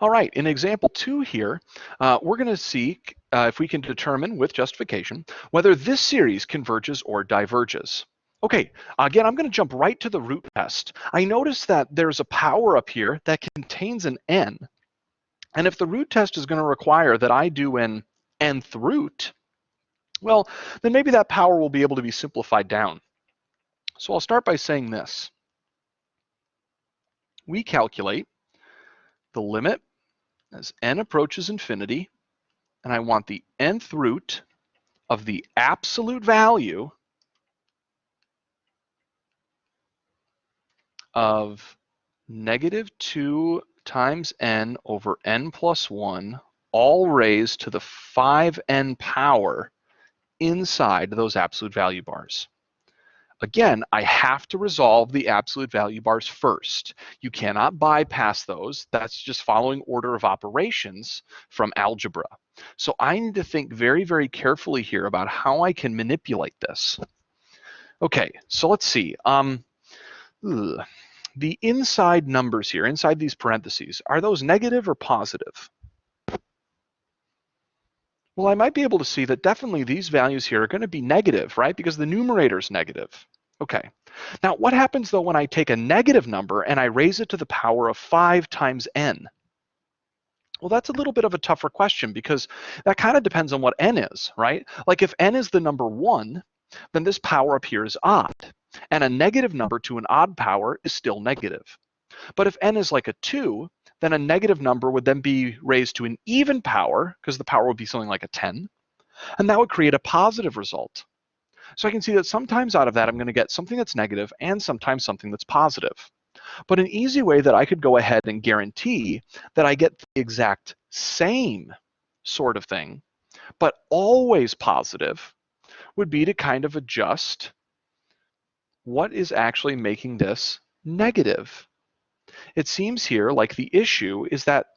All right, in example 2 here, we're going to see if we can determine with justification whether this series converges or diverges. Okay, again, I'm going to jump right to the root test. I notice that there's a power up here that contains an n. And if the root test is going to require that I do an nth root, well, then maybe that power will be able to be simplified down. So I'll start by saying this. We calculate the limit as n approaches infinity, and I want the nth root of the absolute value of -2 times n over n plus 1, all raised to the 5n power inside those absolute value bars. Again, I have to resolve the absolute value bars first. You cannot bypass those. That's just following order of operations from algebra. So I need to think very, very carefully here about how I can manipulate this. Okay, so let's see. The inside numbers here, inside these parentheses, are those negative or positive? Well, I might be able to see that definitely these values here are going to be negative, right? Because the numerator is negative. Okay. Now, what happens though when I take a negative number and I raise it to the power of 5 times n? Well, that's a little bit of a tougher question because that kind of depends on what n is, right? Like if n is the number 1, then this power up here is odd. And a negative number to an odd power is still negative. But if n is like a 2, then a negative number would then be raised to an even power, because the power would be something like a 10, and that would create a positive result. So I can see that sometimes out of that I'm going to get something that's negative and sometimes something that's positive. But an easy way that I could go ahead and guarantee that I get the exact same sort of thing, but always positive, would be to kind of adjust what is actually making this negative. It seems here like the issue is that,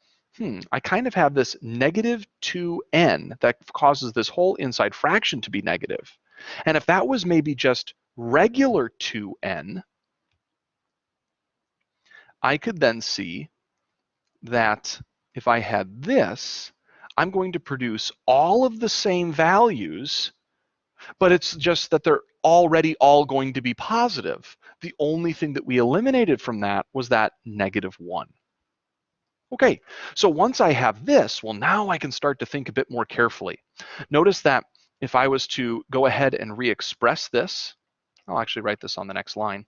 I kind of have this -2n that causes this whole inside fraction to be negative. And if that was maybe just regular 2n, I could then see that if I had this, I'm going to produce all of the same values, but it's just that they're already all going to be positive. The only thing that we eliminated from that was that -1. Okay, so once I have this, well, now I can start to think a bit more carefully. Notice that if I was to go ahead and re-express this, I'll actually write this on the next line.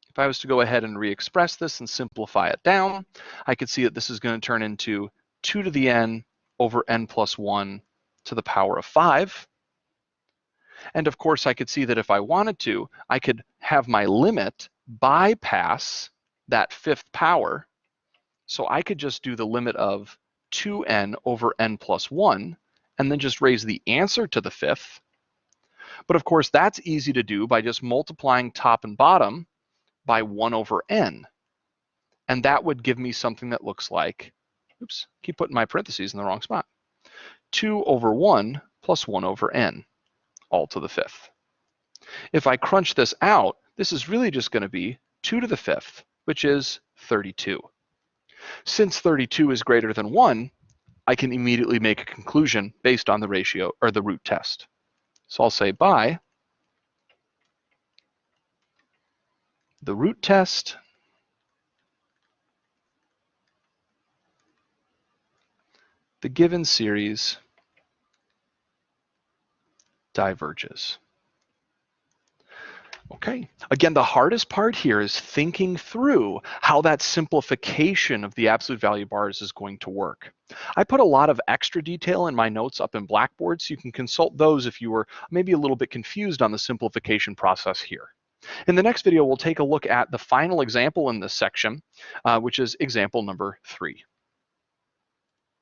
If I was to go ahead and re-express this and simplify it down, I could see that this is going to turn into 2 to the n over n plus 1 to the power of 5. And of course, I could see that if I wanted to, I could have my limit bypass that 5th power. So I could just do the limit of 2n over n plus 1 and then just raise the answer to the 5th. But of course, that's easy to do by just multiplying top and bottom by 1 over n. And that would give me something that looks like, oops, keep putting my parentheses in the wrong spot, 2 over 1 plus 1 over n, all to the 5th. If I crunch this out, this is really just going to be 2 to the 5th, which is 32. Since 32 is greater than 1, I can immediately make a conclusion based on the ratio or the root test. So I'll say by the root test, the given series diverges. Okay, again, the hardest part here is thinking through how that simplification of the absolute value bars is going to work. I put a lot of extra detail in my notes up in Blackboard, so you can consult those if you were maybe a little bit confused on the simplification process here. In the next video, we'll take a look at the final example in this section, which is example number 3.